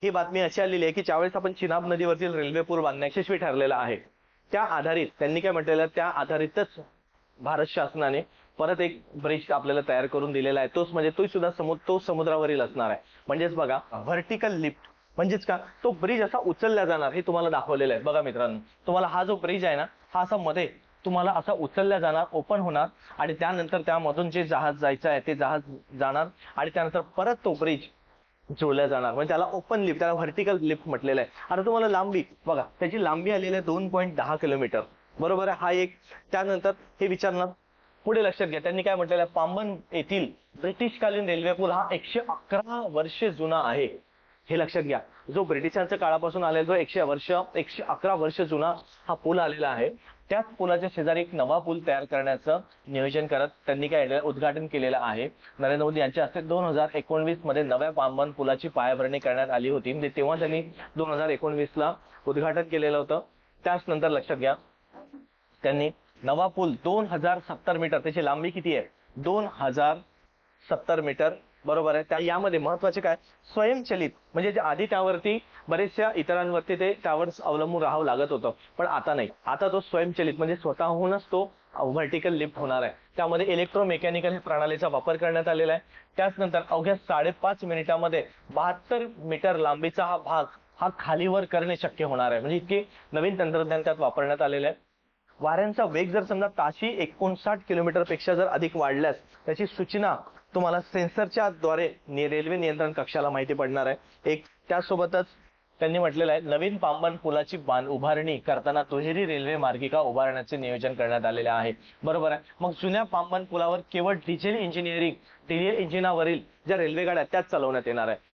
ही बातमी अशी आलेली आहे की ज्यावेळेस आपण चिनाब नदीवरतील रेल्वे पूल बांधणे यशस्वी ठरलेला आहे, त्या आधारित त्यांनी काय म्हटलेलं, त्या आधारितच भारत शासनाने परत एक ब्रिज आपल्याला तयार करून दिलेला आहे. तोच म्हणजे तो सुद्धा तो समुद्रावरील असणार आहे. म्हणजेच बघा, व्हर्टिकल लिफ्ट म्हणजेच का, तो ब्रिज असा उचलला जाणार हे तुम्हाला दाखवलेलं आहे. बघा मित्रांनो, तुम्हाला हा जो ब्रिज आहे ना, हा असा मध्ये तुम्हाला असा उचलला जाणार, ओपन होणार आणि त्यानंतर त्यामधून जे जहाज जायचं आहे ते जहाज जाणार आणि त्यानंतर परत तो ब्रिज जोडल्या जाणार. म्हणजे त्याला ओपन लिफ्ट, त्याला व्हर्टिकल लिफ्ट म्हटलेलं आहे. आता तुम्हाला लांबी बघा, त्याची लांबी आलेली आहे 2.10 किलोमीटर. बरोबर आहे. हा एक. त्यानंतर हे विचारणार, पुढे लक्षात घ्या त्यांनी काय म्हटलेलं आहे, पांबन येथील ब्रिटिशकालीन रेल्वे पूल हा 111 वर्षे जुना आहे. हे लक्षात घ्या, जो ब्रिटिशांच्या काळापासून आलेला जो 111 वर्ष जुना हा पूल आलेला आहे. त्याच पुलाच्या शेजारी एक नवा पूल तयार करण्याचं नियोजन करत त्यांनी काय उद्घाटन केलेलं आहे. नरेंद्र मोदी यांच्या हस्ते 2019 मध्ये नव्या पांबन पुलाची पायाभरणी करण्यात आली होती. म्हणजे तेव्हा त्यांनी 2019 ला उद्घाटन केलेलं होतं. त्याच नंतर लक्षात घ्या, त्यांनी नवा पूल 2070 मीटर, त्याची लांबी किती आहे, 2070 मीटर. बरोबर आहे. त्या यामध्ये महत्वाचे काय, स्वयंचलित, म्हणजे जे आधी त्यावरती बरेचशा इतरांवरती ते त्यावर अवलंबून राहावं लागत होतं, पण आता नाही. आता तो स्वयंचलित म्हणजे स्वतःहूनच तो व्हर्टिकल लिफ्ट होणार आहे. त्यामध्ये इलेक्ट्रोमेकॅनिकल हे प्रणालीचा वापर करण्यात आलेला आहे. त्याचनंतर अवघ्या 5.5 मिनिटांमध्ये 72 मीटर लांबीचा हा भाग हा खालीवर करणे शक्य होणार आहे. म्हणजे इतके नवीन तंत्रज्ञान त्यात वापरण्यात आलेलं आहे. वाऱ्यांचा वेग जर समजा ताशी 59 किलोमीटर पेक्षा जर अधिक वाढल्यास त्याची सूचना तुम्हाला सेन्सरच्या द्वारे रेल्वे नियंत्रण कक्षाला माहिती पडणार आहे. एक. त्यासोबतच त्यांनी म्हटलेलं आहे, नवीन पांबन पुलाची उभारणी करताना दुहेरी रेल्वे मार्गिका उभारण्याचे नियोजन करण्यात आलेले आहे. बरोबर आहे. मग जुन्या पांबन पुलावर केवळ डिझेल इंजिनावरील ज्या रेल्वे गाड्या त्याच चालवण्यात येणार आहे.